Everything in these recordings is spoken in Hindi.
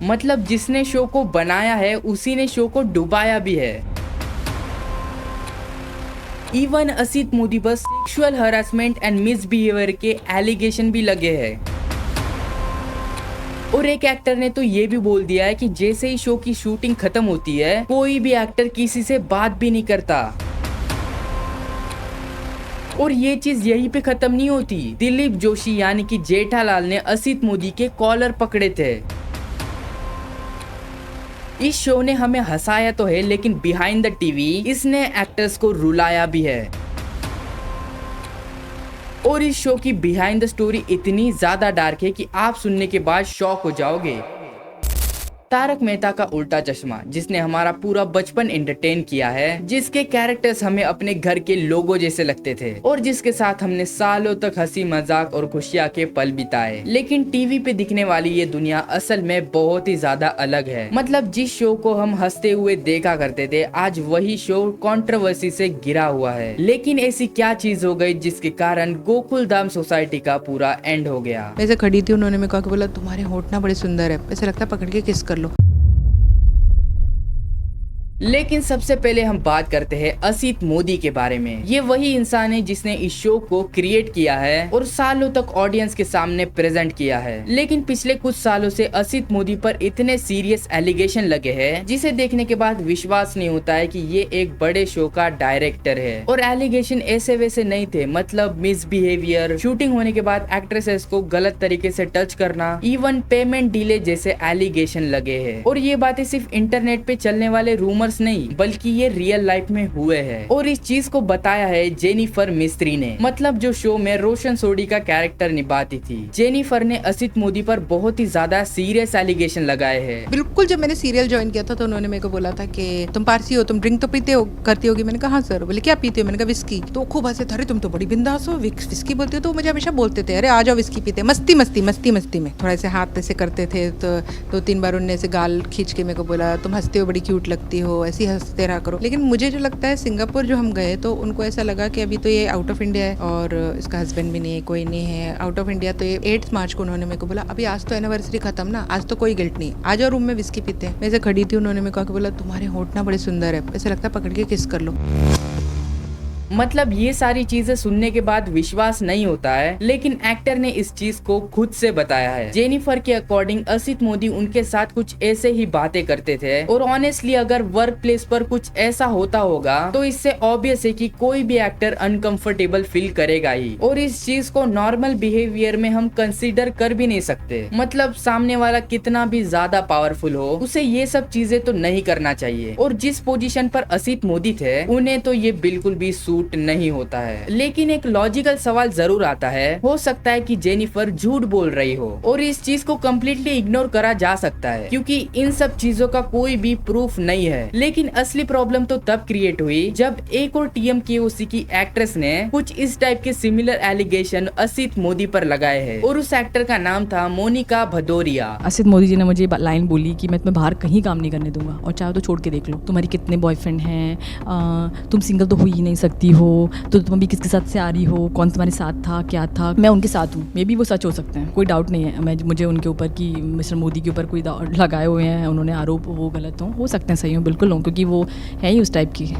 मतलब जिसने शो को बनाया है उसी ने शो को डुबाया भी है। इवन असित मोदी पर सेक्सुअल हरासमेंट एंड मिसबिहेवियर के एलिगेशन भी लगे हैं। और एक एक्टर ने तो ये भी बोल दिया है कि जैसे ही शो की शूटिंग खत्म होती है कोई भी एक्टर किसी से बात भी नहीं करता। और ये चीज यहीं पे खत्म नहीं होती। दिलीप जोशी यानी कि जेठालाल ने असित मोदी के कॉलर पकड़े थे। इस शो ने हमें हंसाया तो है लेकिन बिहाइंड द टीवी इसने एक्टर्स को रुलाया भी है। और इस शो की बिहाइंड द स्टोरी इतनी ज्यादा डार्क है कि आप सुनने के बाद शॉक हो जाओगे। तारक मेहता का उल्टा चश्मा, जिसने हमारा पूरा बचपन एंटरटेन किया है, जिसके कैरेक्टर्स हमें अपने घर के लोगों जैसे लगते थे और जिसके साथ हमने सालों तक हंसी मजाक और खुशियां के पल बिताए। लेकिन टीवी पे दिखने वाली ये दुनिया असल में बहुत ही ज्यादा अलग है। मतलब जिस शो को हम हंसते हुए देखा करते थे आज वही शो कंट्रोवर्सी से घिरा हुआ है। लेकिन ऐसी क्या चीज हो गई जिसके कारण गोकुल धाम सोसाइटी का पूरा एंड हो गया। वैसे खड़ी थी, उन्होंने मेरे को बोला तुम्हारे होठ ना बड़े सुंदर है, ऐसा लगता है पकड़ के किस कर लो। लेकिन सबसे पहले हम बात करते हैं असित मोदी के बारे में। ये वही इंसान है जिसने इस शो को क्रिएट किया है और सालों तक ऑडियंस के सामने प्रेजेंट किया है। लेकिन पिछले कुछ सालों से असित मोदी पर इतने सीरियस एलिगेशन लगे हैं जिसे देखने के बाद विश्वास नहीं होता है कि ये एक बड़े शो का डायरेक्टर है। और एलिगेशन ऐसे वैसे नहीं थे, मतलब मिसबिहेवियर, शूटिंग होने के बाद एक्ट्रेसेस को गलत तरीके से टच करना, इवन पेमेंट डिले जैसे एलिगेशन लगे हैं। और ये बातें सिर्फ इंटरनेट पे चलने वाले रूमर नहीं बल्कि ये रियल लाइफ में हुए हैं। और इस चीज को बताया है जेनिफर मिस्त्री ने, मतलब जो शो में रोशन सोडी का कैरेक्टर निभाती थी। जेनिफर ने असित मोदी पर बहुत ही ज्यादा सीरियस एलिगेशन लगाए हैं। बिल्कुल, जब मैंने सीरियल ज्वाइन किया था तो उन्होंने मेरे को बोला था कि तुम पारसी हो, तुम ड्रिंक तो पीते हो, करती होगी। मैंने कहा हाँ सर। बोले क्या पीते हो? मैंने कहा विस्की। तो खूब हंसे, अरे तुम तो बड़ी बिंदास हो, विस्की बोलते हो। तो मुझे हमेशा बोलते थे अरे आ जाओ विस्की पीते। मस्ती मस्ती मस्ती मस्ती में थोड़ा ऐसे हाथ ऐसे करते थे। तो 2-3 बार उन्होंने ऐसे गाल खींच के मेरे को बोला तुम हंसते हो, बड़ी क्यूट लगती हो, ऐसी हंसते रहा करो। लेकिन मुझे जो लगता है सिंगापुर जो हम गए तो उनको ऐसा लगा कि अभी तो ये आउट ऑफ इंडिया है और इसका हस्बैंड भी नहीं है, कोई नहीं है आउट ऑफ इंडिया। तो ये 8 मार्च को उन्होंने मेरे को बोला अभी आज तो एनिवर्सरी खत्म ना, आज तो कोई गिल्ट नहीं, आ जाओ रूम में विस्की पीते हैं। मैं ऐसे खड़ी थी, उन्होंने मेरे को बोला तुम्हारे होठ ना बड़े सुंदर है, ऐसा लगता है पकड़ के किस कर लो। मतलब ये सारी चीजें सुनने के बाद विश्वास नहीं होता है, लेकिन एक्टर ने इस चीज को खुद से बताया है। जेनिफर के अकॉर्डिंग असित मोदी उनके साथ कुछ ऐसे ही बातें करते थे और ऑनेस्टली अगर वर्क प्लेस पर कुछ ऐसा होता होगा तो इससे ऑब्वियस है कि कोई भी एक्टर अनकंफर्टेबल फील करेगा ही। और इस चीज को नॉर्मल बिहेवियर में हम कंसीडर कर भी नहीं सकते। मतलब सामने वाला कितना भी ज्यादा पावरफुल हो उसे ये सब चीजें तो नहीं करना चाहिए। और जिस पोजीशन पर असित मोदी थे उन्हें तो ये बिल्कुल भी नहीं होता है। लेकिन एक लॉजिकल सवाल जरूर आता है, हो सकता है कि जेनिफर झूठ बोल रही हो और इस चीज को कम्प्लीटली इग्नोर करा जा सकता है क्योंकि इन सब चीजों का कोई भी प्रूफ नहीं है। लेकिन असली प्रॉब्लम तो तब क्रिएट हुई जब एक और TMKOC की एक्ट्रेस ने कुछ इस टाइप के सिमिलर एलिगेशन असित मोदी पर लगाए हैं और उस एक्टर का नाम था मोनिका भदौरिया। असित मोदी जी ने मुझे लाइन बोली कि मैं तुम्हें बाहर कहीं काम नहीं करने दूंगा और चाहे तो छोड़ के देख लो, तुम्हारी कितने बॉयफ्रेंड हैं, तुम सिंगल तो हो ही नहीं सकती हो, तो तुम अभी किसके साथ से आ रही हो, कौन तुम्हारे साथ था, क्या था, मैं उनके साथ हूँ। मे बी वो सच हो सकते हैं, कोई डाउट नहीं है। मुझे उनके ऊपर कि मिस्टर मोदी के ऊपर कोई लगाए हुए हैं उन्होंने आरोप, वो गलत हो सकते हैं, सही हो बिल्कुल हो, क्योंकि वो है ही उस टाइप की।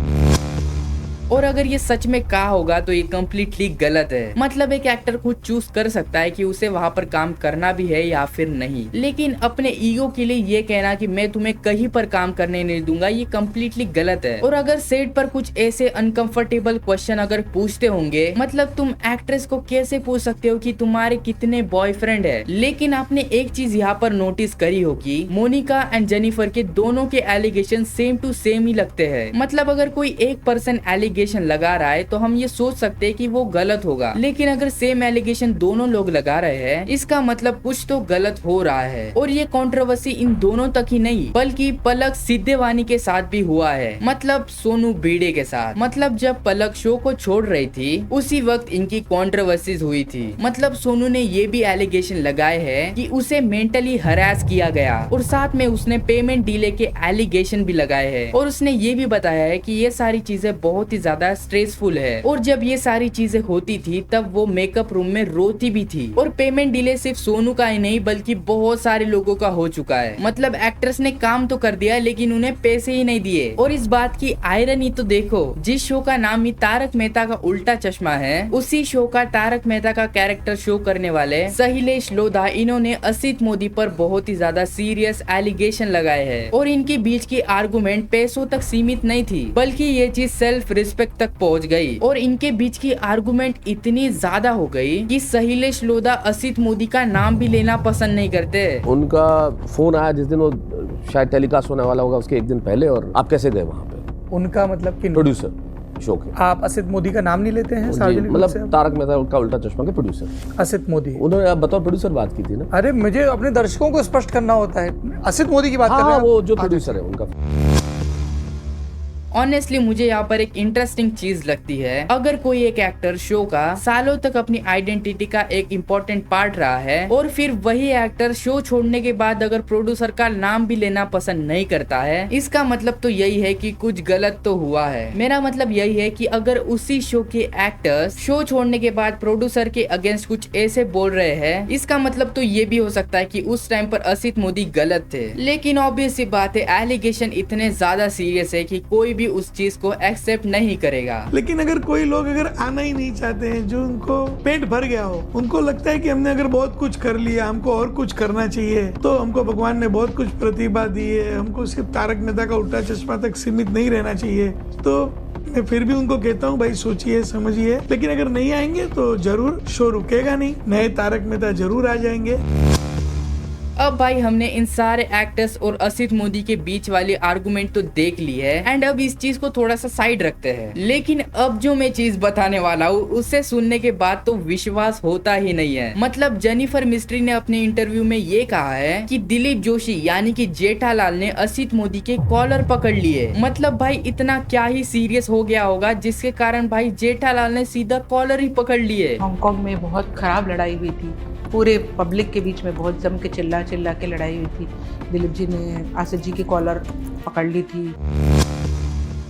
और अगर ये सच में कहा होगा तो ये कम्प्लीटली गलत है। मतलब एक एक्टर खुद चूज कर सकता है कि उसे वहाँ पर काम करना भी है या फिर नहीं, लेकिन अपने ईगो के लिए ये कहना कि मैं तुम्हें कहीं पर काम करने नहीं दूंगा ये कम्प्लीटली गलत है। और अगर सेट पर कुछ ऐसे अनकंफर्टेबल क्वेश्चन अगर पूछते होंगे, मतलब तुम एक्ट्रेस को कैसे पूछ सकते हो कि तुम्हारे कितने बॉयफ्रेंड है। लेकिन आपने एक चीज यहाँ पर नोटिस करी होगी, मोनिका एंड जेनिफर के दोनों के एलिगेशन सेम टू सेम ही लगते हैं। मतलब अगर कोई एक पर्सन एलिगेशन लगा रहा है तो हम ये सोच सकते हैं कि वो गलत होगा, लेकिन अगर सेम एलिगेशन दोनों लोग लगा रहे हैं इसका मतलब कुछ तो गलत हो रहा है। और ये कंट्रोवर्सी इन दोनों तक ही नहीं बल्कि पलक सिद्धेवानी के साथ भी हुआ है, मतलब सोनू भिड़े के साथ। मतलब जब पलक शो को छोड़ रही थी उसी वक्त इनकी कंट्रोवर्सीज हुई थी। मतलब सोनू ने ये भी एलिगेशन लगाए हैं कि उसे मेंटली हरास किया गया और साथ में उसने पेमेंट डिले के एलिगेशन भी लगाए हैं। और उसने ये भी बताया है कि ये सारी चीजें बहुत ही ज्यादा स्ट्रेसफुल है। और जब ये सारी चीजें होती थी तब वो मेकअप रूम में रोती भी थी। और पेमेंट डिले सिर्फ सोनू का ही नहीं बल्कि बहुत सारे लोगों का हो चुका है। मतलब एक्ट्रेस ने काम तो कर दिया लेकिन उन्हें पैसे ही नहीं दिए। और इस बात की आयरनी तो देखो, जिस शो का नाम ही तारक मेहता का उल्टा चश्मा है, उसी शो का तारक मेहता का कैरेक्टर शो करने वाले सहिलेश लोधा इन्होंने असित मोदी पर बहुत ही ज्यादा सीरियस एलिगेशन लगाए हैं। और इनके बीच की आर्गुमेंट पैसों तक सीमित नहीं थी बल्कि ये चीज सेल्फ रिस्पेक्ट तक पहुंच गई। और इनके बीच की आर्गुमेंट इतनी ज्यादा हो गई कि सहिलेश लोधा असित मोदी का नाम भी लेना पसंद नहीं करते। उनका फोन आया जिस दिन वो शायद टेलीकास्ट होने वाला होगा उसके एक दिन पहले, और आप कैसे गए वहाँ पे? उनका मतलब कि प्रोड्यूसर शो के। आप असित मोदी का नाम नहीं लेते हैं जी, सार्वजनिक रूप से? मतलब तारक मेहता का उल्टा चश्मा के प्रोड्यूसर असित मोदी। उन्होंने आप बताओ प्रोड्यूसर बात की थी ना? अरे मुझे अपने दर्शकों को स्पष्ट करना होता है, असित मोदी की बात कर रहे हाँ, हैं वो आप? जो प्रोड्यूसर है उनका। ऑनेस्टली मुझे यहाँ पर एक इंटरेस्टिंग चीज लगती है, अगर कोई एक एक्टर शो का सालों तक अपनी आइडेंटिटी का एक इम्पोर्टेंट पार्ट रहा है और फिर वही एक्टर शो छोड़ने के बाद अगर प्रोड्यूसर का नाम भी लेना पसंद नहीं करता है, इसका मतलब तो यही है कि कुछ गलत तो हुआ है। मेरा मतलब यही है कि अगर उसी शो के एक्टर्स शो छोड़ने के बाद प्रोड्यूसर के अगेंस्ट कुछ ऐसे बोल रहे हैं, इसका मतलब तो ये भी हो सकता है कि उस टाइम पर असित मोदी गलत थे। लेकिन ऑब्वियस सी बात है, एलिगेशन इतने ज्यादा सीरियस है कि कोई भी उस चीज को एक्सेप्ट नहीं करेगा। लेकिन अगर कोई लोग अगर आना ही नहीं चाहते हैं, जो उनको पेट भर गया हो, उनको लगता है कि हमने अगर बहुत कुछ कर लिया, हमको और कुछ करना चाहिए, तो हमको भगवान ने बहुत कुछ प्रतिभा दी है, हमको सिर्फ तारक मेहता का उल्टा चश्मा तक सीमित नहीं रहना चाहिए, तो मैं फिर भी उनको कहता हूँ भाई सोचिए समझिए। लेकिन अगर नहीं आएंगे तो जरूर शो रुकेगा नहीं, नए तारक मेहता जरूर आ जाएंगे। अब भाई हमने इन सारे एक्टर्स और असित मोदी के बीच वाली आर्गुमेंट तो देख ली है एंड अब इस चीज को थोड़ा सा साइड रखते हैं। लेकिन अब जो मैं चीज बताने वाला हूँ उससे सुनने के बाद तो विश्वास होता ही नहीं है। मतलब जेनिफर मिस्ट्री ने अपने इंटरव्यू में ये कहा है कि दिलीप जोशी यानी कि जेठालाल ने असित मोदी के कॉलर पकड़ लिए। मतलब भाई इतना क्या ही सीरियस हो गया होगा जिसके कारण भाई जेठालाल ने सीधा कॉलर ही पकड़ लिए। हांगकांग में बहुत खराब लड़ाई हुई थी, पूरे पब्लिक के बीच में बहुत जम के चिल्ला चिल्ला के लड़ाई हुई थी। दिलीप जी ने आसिफ जी की कॉलर पकड़ ली थी।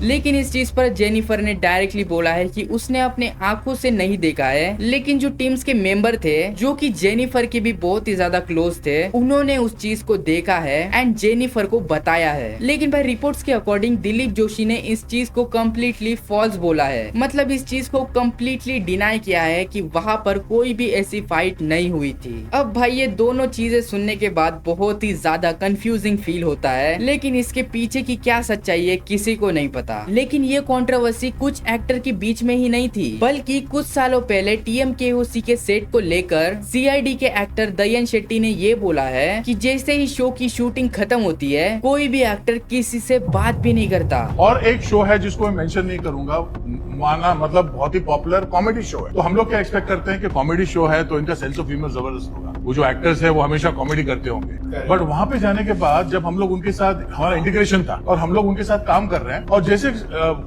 लेकिन इस चीज पर जेनिफर ने डायरेक्टली बोला है कि उसने अपने आंखों से नहीं देखा है, लेकिन जो टीम्स के मेंबर थे जो कि जेनिफर के भी बहुत ही ज्यादा क्लोज थे, उन्होंने उस चीज को देखा है एंड जेनिफर को बताया है। लेकिन भाई रिपोर्ट्स के अकॉर्डिंग दिलीप जोशी ने इस चीज को कम्प्लीटली फॉल्स बोला है। मतलब इस चीज को कम्प्लीटली डिनाई किया है कि वहाँ पर कोई भी ऐसी फाइट नहीं हुई थी। अब भाई ये दोनों चीजें सुनने के बाद बहुत ही ज्यादा कंफ्यूजिंग फील होता है, लेकिन इसके पीछे की क्या सच्चाई है किसी को नहीं पता। लेकिन ये कंट्रोवर्सी कुछ एक्टर के बीच में ही नहीं थी, बल्कि कुछ सालों पहले TMKOC के सेट को लेकर CID के एक्टर दयन शेट्टी ने ये बोला है कि जैसे ही शो की शूटिंग खत्म होती है कोई भी एक्टर किसी से बात भी नहीं करता। और एक शो है जिसको मैं मेंशन नहीं करूंगा, माना मतलब बहुत ही पॉपुलर कॉमेडी शो है, तो हम लोग क्या एक्सपेक्ट करते हैं कि कॉमेडी शो है तो इनका सेंस ऑफ ह्यूमर जबरदस्त होगा, वो जो एक्टर्स है वो हमेशा कॉमेडी करते होंगे। बट वहां पे जाने के बाद जब हम लोग उनके साथ, हमारा इंटीग्रेशन था और हम लोग उनके साथ काम कर रहे हैं, और जैसे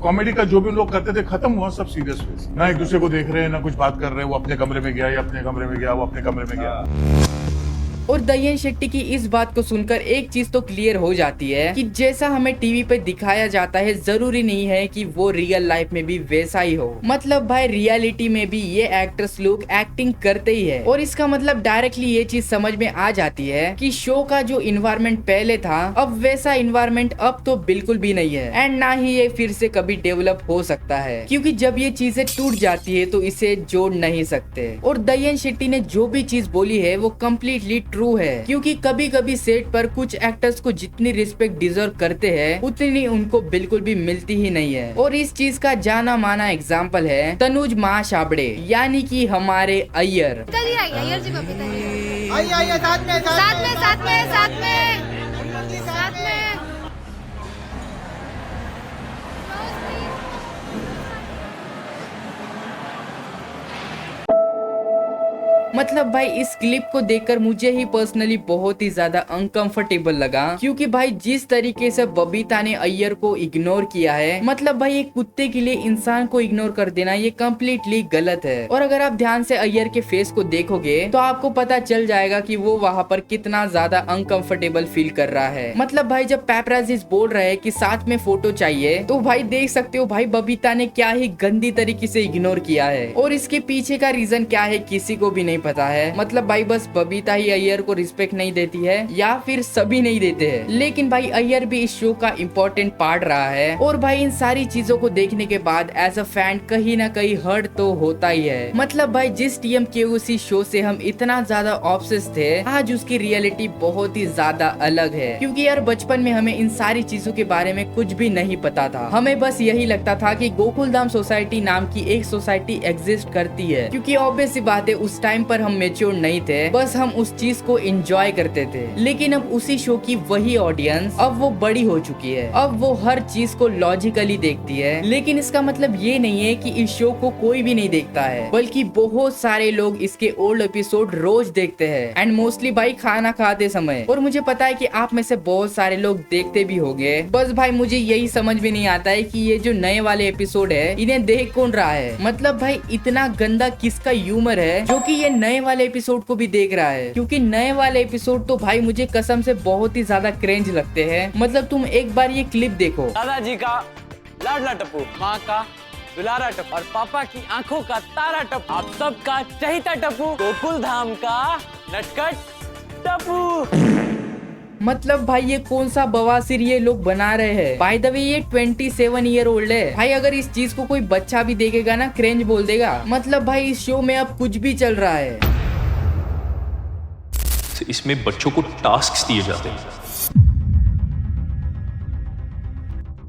कॉमेडी का जो भी लोग करते थे खत्म हुआ, सब सीरियस फेस, ना एक दूसरे को देख रहे हैं ना कुछ बात कर रहे हैं, वो अपने कमरे में गया, ये अपने कमरे में गया, वो अपने कमरे में गया। और दयन शेट्टी की इस बात को सुनकर एक चीज तो क्लियर हो जाती है कि जैसा हमें टीवी पे दिखाया जाता है जरूरी नहीं है कि वो रियल लाइफ में भी वैसा ही हो। मतलब भाई रियलिटी में भी ये एक्टर्स लोग एक्टिंग करते ही है, और इसका मतलब डायरेक्टली ये चीज समझ में आ जाती है कि शो का जो इन्वायरमेंट पहले था अब वैसा इन्वायरमेंट अब तो बिल्कुल भी नहीं है एंड ना ही ये फिर से कभी डेवलप हो सकता है, क्योंकि जब ये चीजें टूट जाती है तो इसे जोड़ नहीं सकते। और दयन शेट्टी ने जो भी चीज बोली है वो कम्प्लीटली ट्रू है, क्योंकि कभी कभी सेट पर कुछ एक्टर्स को जितनी रिस्पेक्ट डिजर्व करते हैं उतनी उनको बिल्कुल भी मिलती ही नहीं है। और इस चीज का जाना माना एग्जाम्पल है तनुज महाशाबड़े यानी कि हमारे अय्यर। अय्यर जी को आइए साथ में साथ में साथ में साथ में साथ में। मतलब भाई इस क्लिप को देखकर मुझे ही पर्सनली बहुत ही ज्यादा अनकंफर्टेबल लगा, क्योंकि भाई जिस तरीके से बबीता ने अय्यर को इग्नोर किया है, मतलब भाई एक कुत्ते के लिए इंसान को इग्नोर कर देना ये कम्प्लीटली गलत है। और अगर आप ध्यान से अय्यर के फेस को देखोगे तो आपको पता चल जाएगा कि वो वहाँ पर कितना ज्यादा अनकंफर्टेबल फील कर रहा है। मतलब भाई जब पैपराजीज बोल रहे हैं कि साथ में फोटो चाहिए, तो भाई देख सकते हो भाई बबीता ने क्या ही गंदी तरीके से इग्नोर किया है। और इसके पीछे का रीजन क्या है किसी को भी नहीं पता है। मतलब भाई बस बबीता ही अय्यर को रिस्पेक्ट नहीं देती है या फिर सभी नहीं देते हैं। लेकिन भाई अय्यर भी इस शो का इम्पोर्टेंट पार्ट रहा है। और भाई इन सारी चीजों को देखने के बाद एज अ फैन कहीं ना कहीं हर्ट तो होता ही है। मतलब भाई जिस TMKOC शो से हम इतना ज्यादा ऑब्सेस थे, आज उसकी रियलिटी बहुत ही ज्यादा अलग है। क्योंकि यार बचपन में हमें इन सारी चीजों के बारे में कुछ भी नहीं पता था। हमें बस यही लगता था कि गोकुलधाम सोसाइटी नाम की एक सोसाइटी एग्जिस्ट करती है। क्योंकि ऑब्वियस सी बात है उस टाइम पर हम मेच्योर नहीं थे, बस हम उस चीज को एंजॉय करते थे। लेकिन अब उसी शो की वही ऑडियंस अब वो बड़ी हो चुकी है, अब वो हर चीज को लॉजिकली देखती है। लेकिन इसका मतलब ये नहीं है कि इस शो को कोई भी नहीं देखता है, बल्कि बहुत सारे लोग इसके ओल्ड एपिसोड रोज देखते हैं, एंड मोस्टली भाई खाना खाते समय। और मुझे पता है कि आप में से बहुत सारे लोग देखते भी होंगे। बस भाई मुझे यही समझ में नहीं आता है कि ये जो नए वाले एपिसोड है इन्हें देख कौन रहा है। मतलब भाई इतना गंदा किसका ह्यूमर है जो कि ये नए वाले एपिसोड को भी देख रहा है। क्योंकि नए वाले एपिसोड तो भाई मुझे कसम से बहुत ही ज्यादा क्रेंज लगते हैं। मतलब तुम एक बार ये क्लिप देखो। दादाजी का लाडला टप्पू, माँ का दुलारा टप्पू और पापा की आंखों का तारा टप्पू, आप सबका चहीता टप्पू, गोकुल धाम का नटखट टप्पू। मतलब भाई ये कौन सा बवासीर ये लोग बना रहे हैं। बाय द वे ये 27 ईयर ओल्ड है भाई। अगर इस चीज को कोई बच्चा भी देखेगा ना क्रेंज बोल देगा। मतलब भाई इस शो में अब कुछ भी चल रहा है। इसमें बच्चों को टास्क दिए जाते हैं